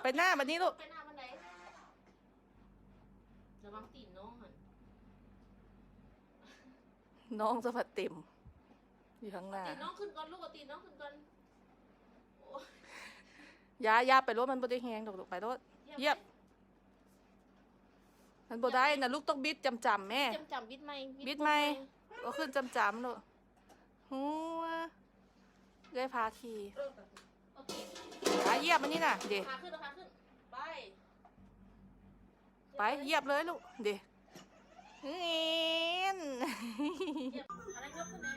ไปหน้าบัดนี้ลูกไปหน้าบันไดระวังตีนน้องหันน้องสะพัดเต็มอยู่ข้างหน้าตีนน้องขึ้นก่อนลูกตีนน้องขึ้นก่อนยาไปรถมันบ่ได้แหงดอกไปรถเยียบมันบ่ได้นะลูกต้องบิดจำแม่จำบิดไหมก็ขึ้นจำลูกหัวได้พาขี่โอเคเยียบมันนี่น่ะเด็ขาขึ้นไปเยียบเลยลูกเด็เฮ้ยอะไรยกขึ้นเลย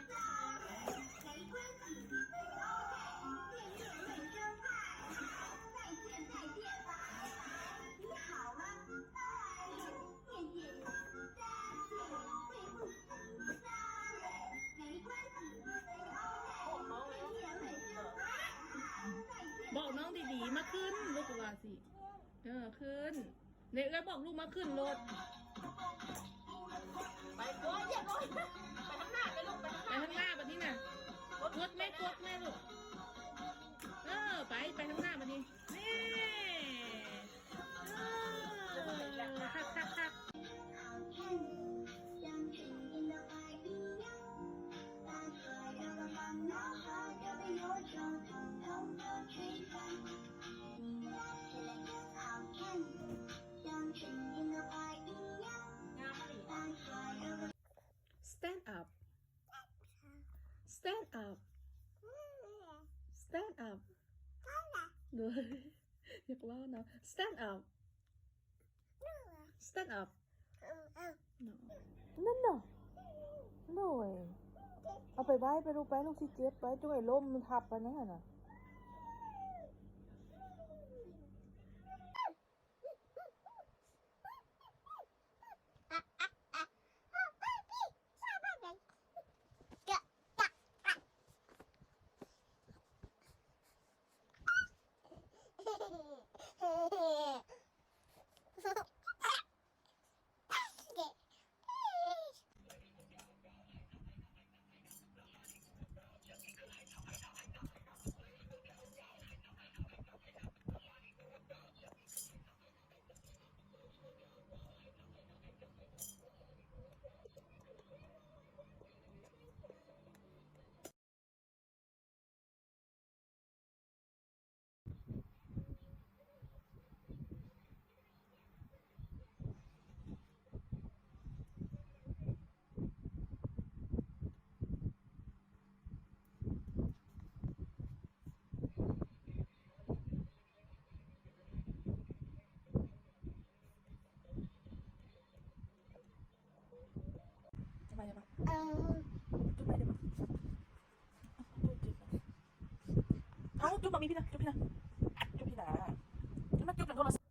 บอกน้องดีๆมาขึ้นลูกว่าสิขึ้นเด็กแล้วบอกลูกมาขึ้นรถไปโอ้ยอย่าโดนไปข้างหน้าไปลูกไปข้างหน้าแบบนี้น่ะกดแม่ลูกไปข้างหน้าแบบนี้นี่คักStand up Stand up Stand up เลยอยากว่านะ Stand up Stand upนั่นน่ะหน่อยเอาไปไว้ไปลูกสิเจ็บไว้ด้วยลมมันทับไปนั่นน่ะไปได้ปะจุ๊บไปได้ปะจุ๊บมามีพี่นะจุ๊บพี่นะจุ๊บพี่นะจุ๊บมาจุ๊บหนึ่งโทรศัพท์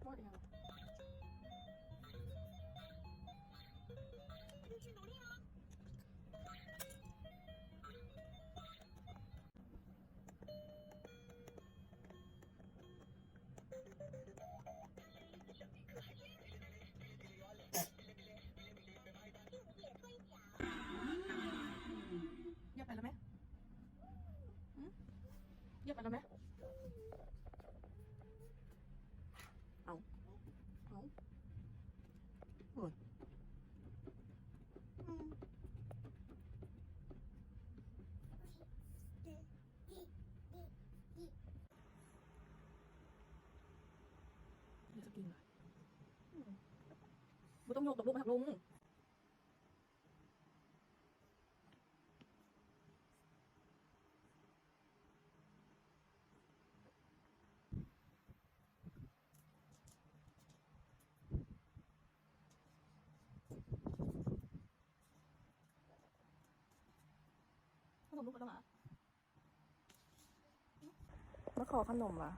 หมดยังเยียบไปแล้วไหมเยียบไปแล้วไหมเอาโอ้ยจะกินอะไรไม่ต้องโยกตกลูกมาหักลง ขนมลูกไปต้องหา มาขอขนมว่ะ